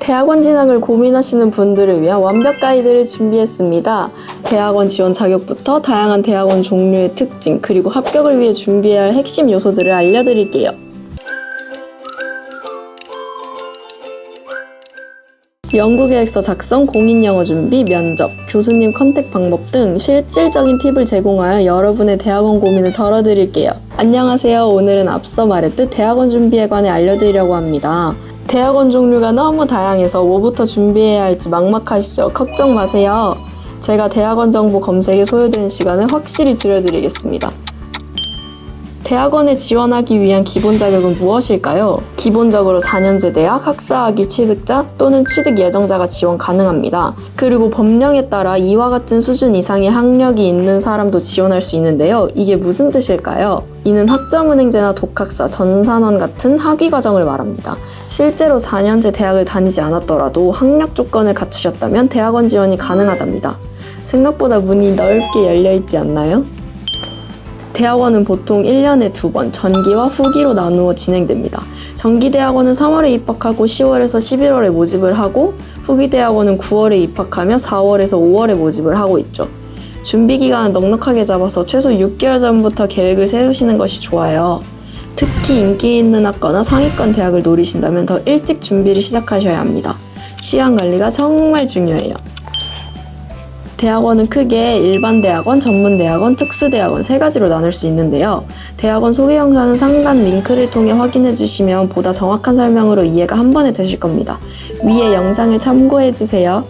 대학원 진학을 고민하시는 분들을 위한 완벽 가이드를 준비했습니다. 대학원 지원 자격부터 다양한 대학원 종류의 특징, 그리고 합격을 위해 준비해야 할 핵심 요소들을 알려드릴게요. 연구계획서 작성, 공인영어 준비, 면접, 교수님 컨택 방법 등 실질적인 팁을 제공하여 여러분의 대학원 고민을 덜어드릴게요. 안녕하세요. 오늘은 앞서 말했듯 대학원 준비에 관해 알려드리려고 합니다. 대학원 종류가 너무 다양해서 뭐부터 준비해야 할지 막막하시죠? 걱정 마세요. 제가 대학원 정보 검색에 소요되는 시간을 확실히 줄여드리겠습니다. 대학원에 지원하기 위한 기본 자격은 무엇일까요? 기본적으로 4년제 대학, 학사학위 취득자 또는 취득 예정자가 지원 가능합니다. 그리고 법령에 따라 이와 같은 수준 이상의 학력이 있는 사람도 지원할 수 있는데요. 이게 무슨 뜻일까요? 이는 학점은행제나 독학사, 전산원 같은 학위 과정을 말합니다. 실제로 4년제 대학을 다니지 않았더라도 학력 조건을 갖추셨다면 대학원 지원이 가능하답니다. 생각보다 문이 넓게 열려있지 않나요? 대학원은 보통 1년에 2번, 전기와 후기로 나누어 진행됩니다. 전기대학원은 3월에 입학하고 10월에서 11월에 모집을 하고, 후기대학원은 9월에 입학하며 4월에서 5월에 모집을 하고 있죠. 준비기간은 넉넉하게 잡아서 최소 6개월 전부터 계획을 세우시는 것이 좋아요. 특히 인기 있는 학과나 상위권 대학을 노리신다면 더 일찍 준비를 시작하셔야 합니다. 시간 관리가 정말 중요해요. 대학원은 크게 일반 대학원, 전문 대학원, 특수 대학원 3가지로 나눌 수 있는데요. 대학원 소개 영상은 상단 링크를 통해 확인해 주시면 보다 정확한 설명으로 이해가 한 번에 되실 겁니다. 위에 영상을 참고해 주세요.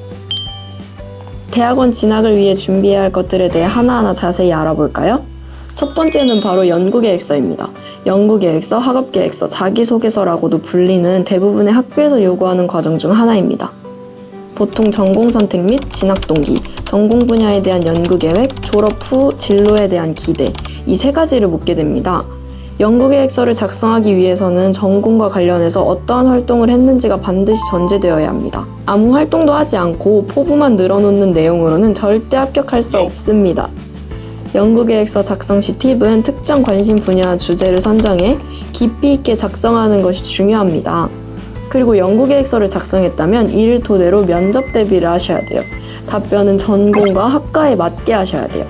대학원 진학을 위해 준비해야 할 것들에 대해 하나하나 자세히 알아볼까요? 첫 번째는 바로 연구계획서입니다. 연구계획서, 학업계획서, 자기소개서라고도 불리는 대부분의 학교에서 요구하는 과정 중 하나입니다. 보통 전공 선택 및 진학 동기, 전공 분야에 대한 연구계획, 졸업 후 진로에 대한 기대, 이 3가지를 묻게 됩니다. 연구계획서를 작성하기 위해서는 전공과 관련해서 어떠한 활동을 했는지가 반드시 전제되어야 합니다. 아무 활동도 하지 않고 포부만 늘어놓는 내용으로는 절대 합격할 수 없습니다. 연구계획서 작성 시 팁은 특정 관심 분야와 주제를 선정해 깊이 있게 작성하는 것이 중요합니다. 그리고 연구계획서를 작성했다면 이를 토대로 면접 대비를 하셔야 돼요. 답변은 전공과 학과에 맞게 하셔야 돼요.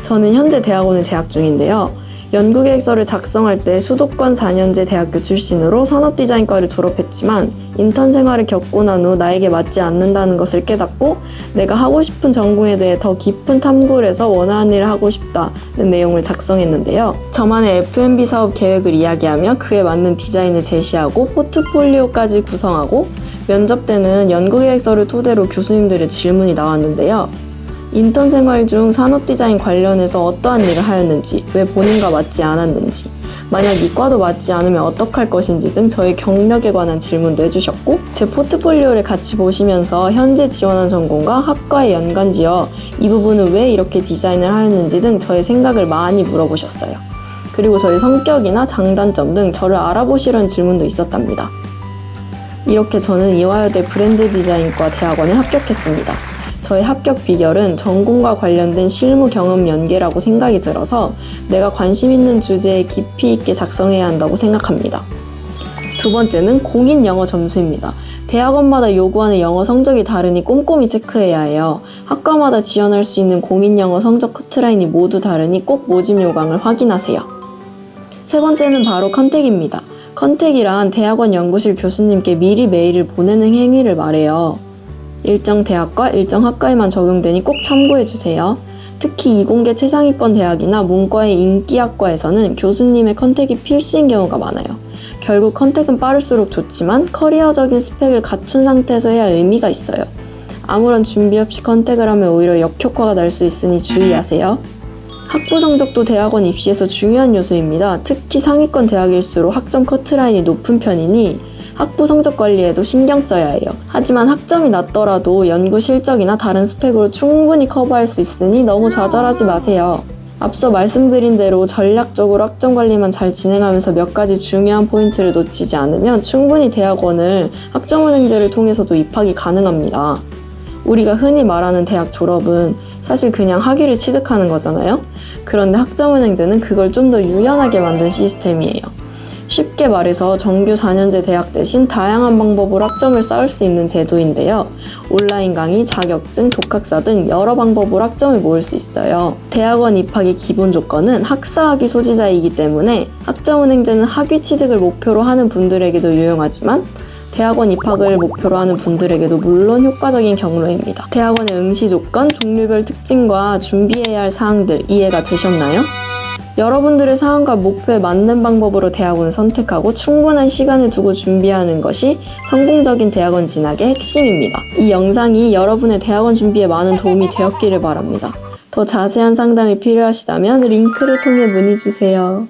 저는 현재 대학원을 재학 중인데요. 연구계획서를 작성할 때 수도권 4년제 대학교 출신으로 산업디자인과를 졸업했지만 인턴 생활을 겪고 난 후 나에게 맞지 않는다는 것을 깨닫고 내가 하고 싶은 전공에 대해 더 깊은 탐구를 해서 원하는 일을 하고 싶다는 내용을 작성했는데요. 저만의 F&B 사업 계획을 이야기하며 그에 맞는 디자인을 제시하고 포트폴리오까지 구성하고 면접 때는 연구계획서를 토대로 교수님들의 질문이 나왔는데요. 인턴 생활 중 산업디자인 관련해서 어떠한 일을 하였는지, 왜 본인과 맞지 않았는지, 만약 이과도 맞지 않으면 어떡할 것인지 등 저의 경력에 관한 질문도 해주셨고, 제 포트폴리오를 같이 보시면서 현재 지원한 전공과 학과에 연관지어 이 부분은 왜 이렇게 디자인을 하였는지 등 저의 생각을 많이 물어보셨어요. 그리고 저의 성격이나 장단점 등 저를 알아보시려는 질문도 있었답니다. 이렇게 저는 이화여대 브랜드 디자인과 대학원에 합격했습니다. 저의 합격 비결은 전공과 관련된 실무 경험 연계라고 생각이 들어서 내가 관심 있는 주제에 깊이 있게 작성해야 한다고 생각합니다. 두 번째는 공인 영어 점수입니다. 대학원마다 요구하는 영어 성적이 다르니 꼼꼼히 체크해야 해요. 학과마다 지원할 수 있는 공인 영어 성적 커트라인이 모두 다르니 꼭 모집 요강을 확인하세요. 세 번째는 바로 컨택입니다. 컨택이란 대학원 연구실 교수님께 미리 메일을 보내는 행위를 말해요. 일정 대학과 일정 학과에만 적용되니 꼭 참고해주세요. 특히 이공계 최상위권 대학이나 문과의 인기학과에서는 교수님의 컨택이 필수인 경우가 많아요. 결국 컨택은 빠를수록 좋지만 커리어적인 스펙을 갖춘 상태에서 해야 의미가 있어요. 아무런 준비 없이 컨택을 하면 오히려 역효과가 날 수 있으니 주의하세요. 학부 성적도 대학원 입시에서 중요한 요소입니다. 특히 상위권 대학일수록 학점 커트라인이 높은 편이니 학부 성적 관리에도 신경 써야 해요. 하지만 학점이 낮더라도 연구 실적이나 다른 스펙으로 충분히 커버할 수 있으니 너무 좌절하지 마세요. 앞서 말씀드린 대로 전략적으로 학점 관리만 잘 진행하면서 몇 가지 중요한 포인트를 놓치지 않으면 충분히 대학원을 학점은행제를 통해서도 입학이 가능합니다. 우리가 흔히 말하는 대학 졸업은 사실 그냥 학위를 취득하는 거잖아요. 그런데 학점은행제는 그걸 좀 더 유연하게 만든 시스템이에요. 쉽게 말해서 정규 4년제 대학 대신 다양한 방법으로 학점을 쌓을 수 있는 제도인데요. 온라인 강의, 자격증, 독학사 등 여러 방법으로 학점을 모을 수 있어요. 대학원 입학의 기본 조건은 학사학위 소지자이기 때문에 학점은행제는 학위 취득을 목표로 하는 분들에게도 유용하지만 대학원 입학을 목표로 하는 분들에게도 물론 효과적인 경로입니다. 대학원의 응시 조건, 종류별 특징과 준비해야 할 사항들 이해가 되셨나요? 여러분들의 상황과 목표에 맞는 방법으로 대학원을 선택하고 충분한 시간을 두고 준비하는 것이 성공적인 대학원 진학의 핵심입니다. 이 영상이 여러분의 대학원 준비에 많은 도움이 되었기를 바랍니다. 더 자세한 상담이 필요하시다면 링크를 통해 문의 주세요.